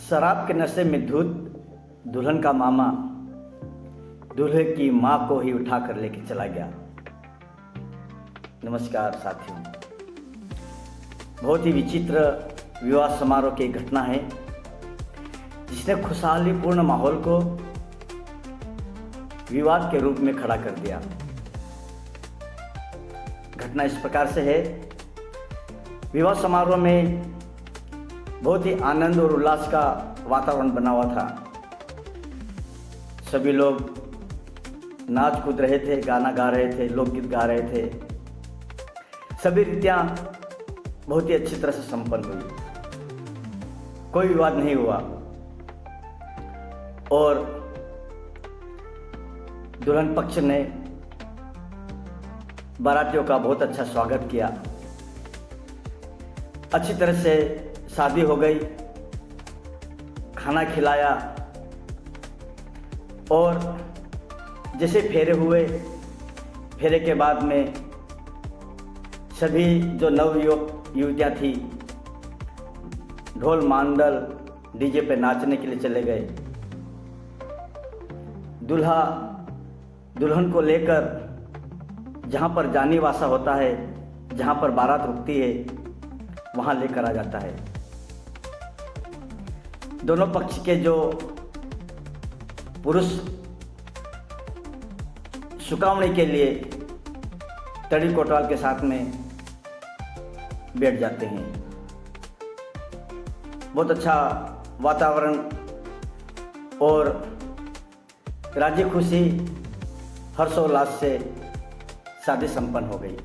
शराब के नशे में धुत दुल्हन का मामा दूल्हे की मां को ही उठा कर लेके चला गया। नमस्कार साथियों, बहुत ही विचित्र विवाह समारोह की घटना है जिसने खुशहालीपूर्ण माहौल को विवाद के रूप में खड़ा कर दिया। घटना इस प्रकार से है, विवाह समारोह में बहुत ही आनंद और उल्लास का वातावरण बना हुआ था। सभी लोग नाच कूद रहे थे, गाना गा रहे थे, लोकगीत गा रहे थे। सभी रीतियां बहुत ही अच्छी तरह से संपन्न हुई, कोई विवाद नहीं हुआ और दुल्हन पक्ष ने बारातियों का बहुत अच्छा स्वागत किया। अच्छी तरह से शादी हो गई, खाना खिलाया और जैसे फेरे हुए, फेरे के बाद में सभी जो नवयुवक युवतियाँ थी ढोल मांदल डीजे पे नाचने के लिए चले गए। दूल्हा दुल्हन को लेकर जहाँ पर जानी वासा होता है, जहाँ पर बारात रुकती है, वहाँ लेकर आ जाता है। दोनों पक्ष के जो पुरुष सुकावनी के लिए तड़ी कोतवाल के साथ में बैठ जाते हैं। बहुत अच्छा वातावरण और राजी खुशी हर्षोल्लास से शादी संपन्न हो गई।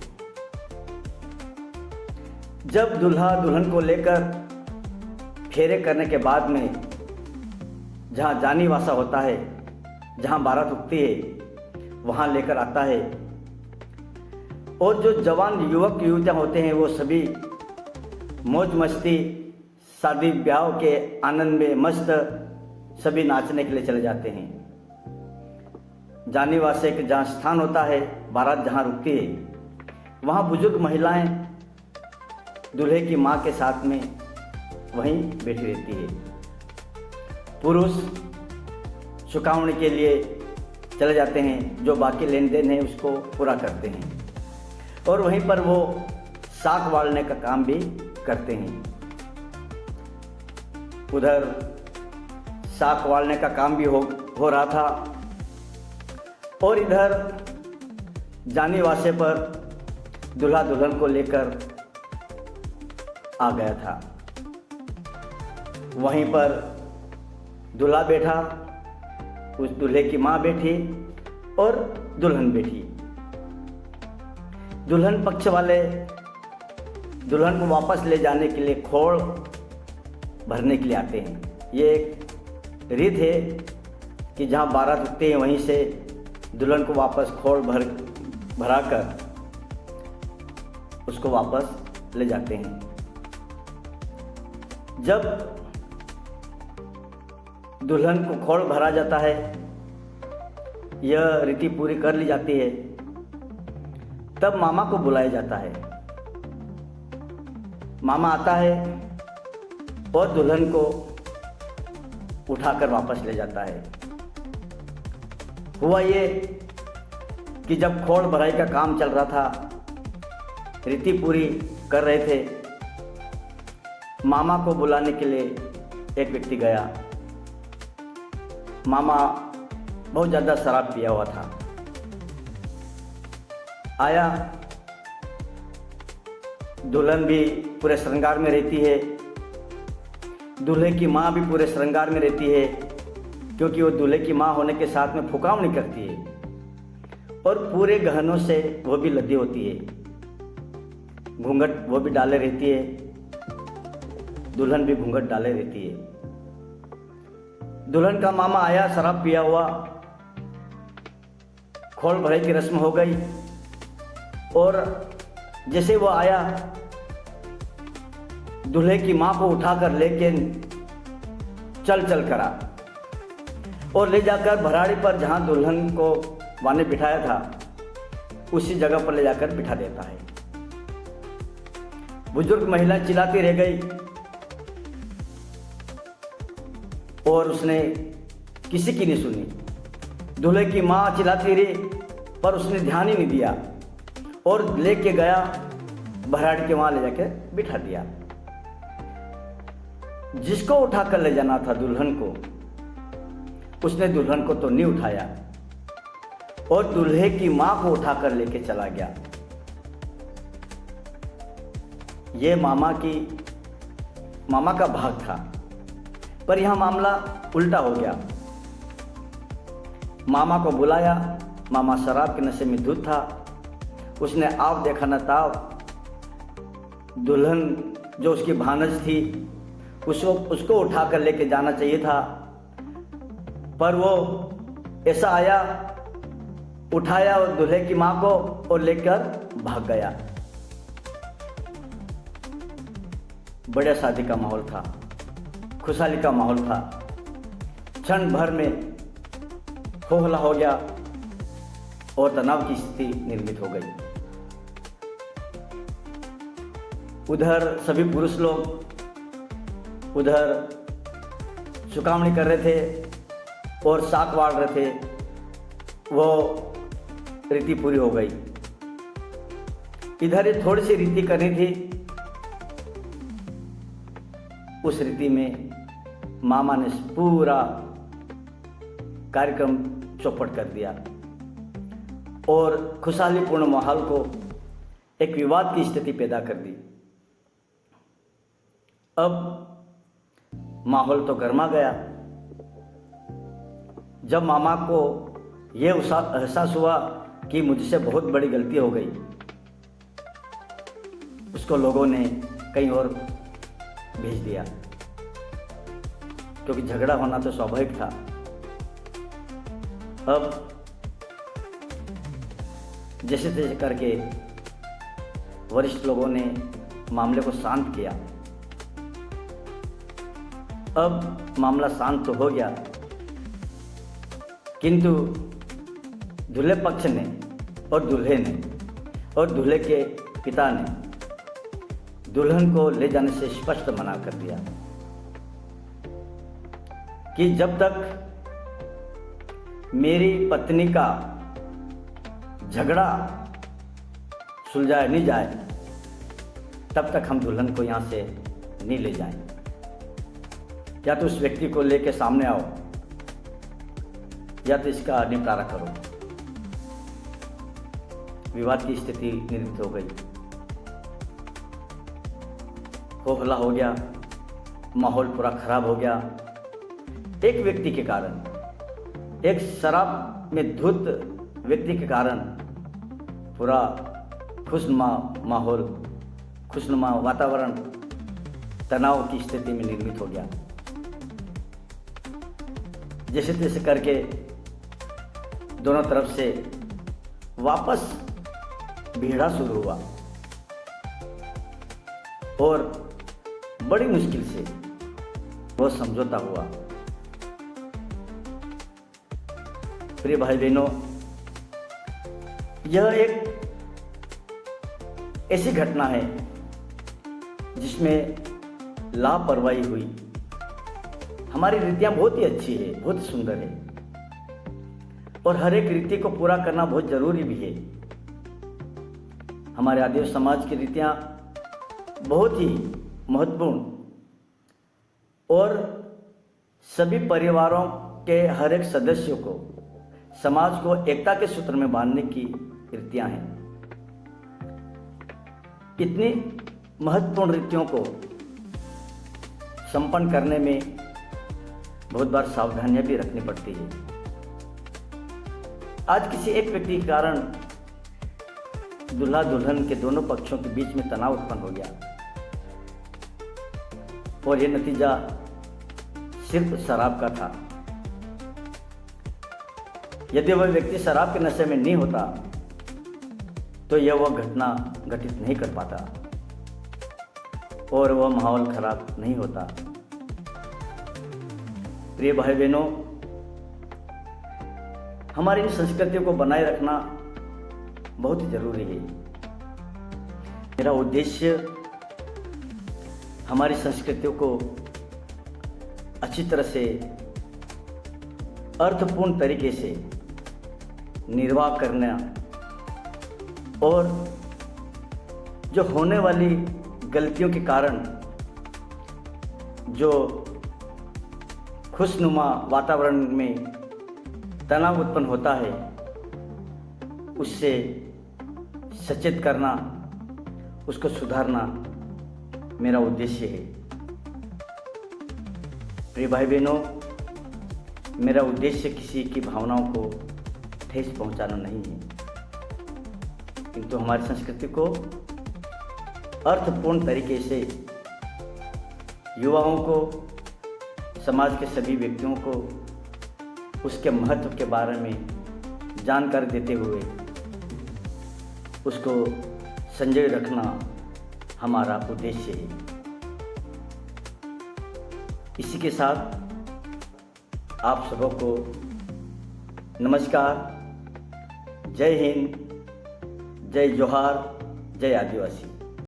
जब दूल्हा दुल्हन को लेकर फेरे करने के बाद में जहाँ जानी वासा होता है, जहाँ बारात रुकती है, वहाँ लेकर आता है और जो जवान युवक युवतियाँ होते हैं वो सभी मौज मस्ती शादी ब्याह के आनंद में मस्त सभी नाचने के लिए चले जाते हैं। जानी वासे के जहाँ स्थान होता है, बारात जहाँ रुकती है, वहाँ बुजुर्ग महिलाएं दूल्हे की माँ के साथ में वहीं बैठी रहती है। पुरुष सुकावनी के लिए चले जाते हैं, जो बाकी लेन देन है उसको पूरा करते हैं और वहीं पर वो साग वालने का काम भी करते हैं। उधर साग वालने का काम भी हो रहा था और इधर जानी वासे पर दूल्हा दुल्हन को लेकर आ गया था। वहीं पर दूल्हा बैठा, उस दूल्हे की माँ बैठी और दुल्हन बैठी। दुल्हन पक्ष वाले दुल्हन को वापस ले जाने के लिए खोड़ भरने के लिए आते हैं। ये एक रीत है कि जहाँ बारात रुकते हैं वहीं से दुल्हन को वापस खोड़ भरा कर उसको वापस ले जाते हैं। जब दुल्हन को खोड़ भरा जाता है, यह रीति पूरी कर ली जाती है, तब मामा को बुलाया जाता है। मामा आता है और दुल्हन को उठाकर वापस ले जाता है। हुआ ये कि जब खोड़ भराई का काम चल रहा था, रीति पूरी कर रहे थे, मामा को बुलाने के लिए एक व्यक्ति गया। मामा बहुत ज़्यादा शराब पिया हुआ था। आया, दुल्हन भी पूरे श्रृंगार में रहती है, दूल्हे की माँ भी पूरे श्रृंगार में रहती है, क्योंकि वो दूल्हे की माँ होने के साथ में फुकावनी करती है और पूरे गहनों से वो भी लदी होती है। घूंघट वो भी डाले रहती है, दुल्हन भी घूंघट डाले रहती है। दुल्हन का मामा आया, शराब पिया हुआ, खोल भराई की रस्म हो गई और जैसे वो आया, दूल्हे की माँ को उठाकर लेके चल करा और ले जाकर भराड़ी पर जहाँ दुल्हन को वाने बिठाया था उसी जगह पर ले जाकर बिठा देता है। बुजुर्ग महिला चिल्लाती रह गई, और उसने किसी की नहीं सुनी। दूल्हे की माँ चिल्लाती रही पर उसने ध्यान ही नहीं दिया और लेके गया बहराड़ी के वहाँ ले जाके बिठा दिया। जिसको उठा कर ले जाना था दुल्हन को, उसने दुल्हन को तो नहीं उठाया और दूल्हे की माँ को उठाकर लेके चला गया। ये मामा का भाग था, पर यह मामला उल्टा हो गया। मामा को बुलाया, मामा शराब के नशे में धुत था। उसने आव देखा न ताव, दुल्हन जो उसकी भानज थी उसको उठाकर लेके जाना चाहिए था, पर वो ऐसा आया, उठाया और दूल्हे की माँ को और लेकर भाग गया। बड़े शादी का माहौल था, खुशहाली का माहौल था। क्षण भर में हो हल्ला हो गया और तनाव की स्थिति निर्मित हो गई। उधर सभी पुरुष लोग उधर सुकामणी कर रहे थे और साक बाढ़ रहे थे। वो रीति पूरी हो गई। इधर ये थोड़ी सी रीति करनी थी। उस रीति में मामा ने पूरा कार्यक्रम चौपट कर दिया और खुशहालीपूर्ण माहौल को एक विवाद की स्थिति पैदा कर दी। अब माहौल तो गर्मा गया। जब मामा को यह एहसास हुआ कि मुझसे बहुत बड़ी गलती हो गई, उसको लोगों ने कहीं और भेज दिया, क्योंकि झगड़ा होना तो स्वाभाविक था। अब जैसे तैसे करके वरिष्ठ लोगों ने मामले को शांत किया। अब मामला शांत तो हो गया, किंतु दूल्हे पक्ष ने और दूल्हे ने और दूल्हे के पिता ने दुल्हन को ले जाने से स्पष्ट मना कर दिया कि जब तक मेरी पत्नी का झगड़ा सुलझाया नहीं जाए तब तक हम दुल्हन को यहाँ से नहीं ले जाएं। या तो उस व्यक्ति को लेके सामने आओ या तो इसका निपटारा करो। विवाद की स्थिति निर्मित हो गई, हो हल्ला हो गया, माहौल पूरा खराब हो गया। एक व्यक्ति के कारण, एक शराब में धुत व्यक्ति के कारण पूरा खुशनुमा माहौल, खुशनुमा वातावरण तनाव की स्थिति में निर्मित हो गया। जैसे तैसे करके दोनों तरफ से वापस भीड़ा शुरू हुआ और बड़ी मुश्किल से वो समझौता हुआ। प्रिय भाई बहनों, यह एक ऐसी घटना है जिसमें लापरवाही हुई। हमारी रीतियां बहुत ही अच्छी है, बहुत ही सुंदर है और हर एक रीति को पूरा करना बहुत जरूरी भी है। हमारे आदिवासी समाज की रीतियां बहुत ही महत्वपूर्ण और सभी परिवारों के हर एक सदस्य को, समाज को एकता के सूत्र में बांधने की रीतियां हैं। इतनी महत्वपूर्ण रीतियों को संपन्न करने में बहुत बार सावधानियां भी रखनी पड़ती है। आज किसी एक व्यक्ति के कारण दूल्हा दुल्हन के दोनों पक्षों के बीच में तनाव उत्पन्न हो गया और यह नतीजा सिर्फ शराब का था। यदि वह व्यक्ति शराब के नशे में नहीं होता तो यह वह घटना घटित नहीं कर पाता और वह माहौल खराब नहीं होता। प्रिय भाई बहनों, हमारी इन संस्कृतियों को बनाए रखना बहुत जरूरी है। मेरा उद्देश्य हमारी संस्कृतियों को अच्छी तरह से अर्थपूर्ण तरीके से निर्वाह करना और जो होने वाली गलतियों के कारण जो खुशनुमा वातावरण में तनाव उत्पन्न होता है उससे सचेत करना, उसको सुधारना मेरा उद्देश्य है। प्रिय भाई बहनों, मेरा उद्देश्य किसी की भावनाओं को ठेस पहुंचाना नहीं है, किंतु हमारी संस्कृति को अर्थपूर्ण तरीके से युवाओं को, समाज के सभी व्यक्तियों को उसके महत्व के बारे में जानकारी देते हुए उसको संजोए रखना हमारा उद्देश्य है। इसी के साथ आप सबको नमस्कार, जय हिंद, जय जोहार, जय आदिवासी।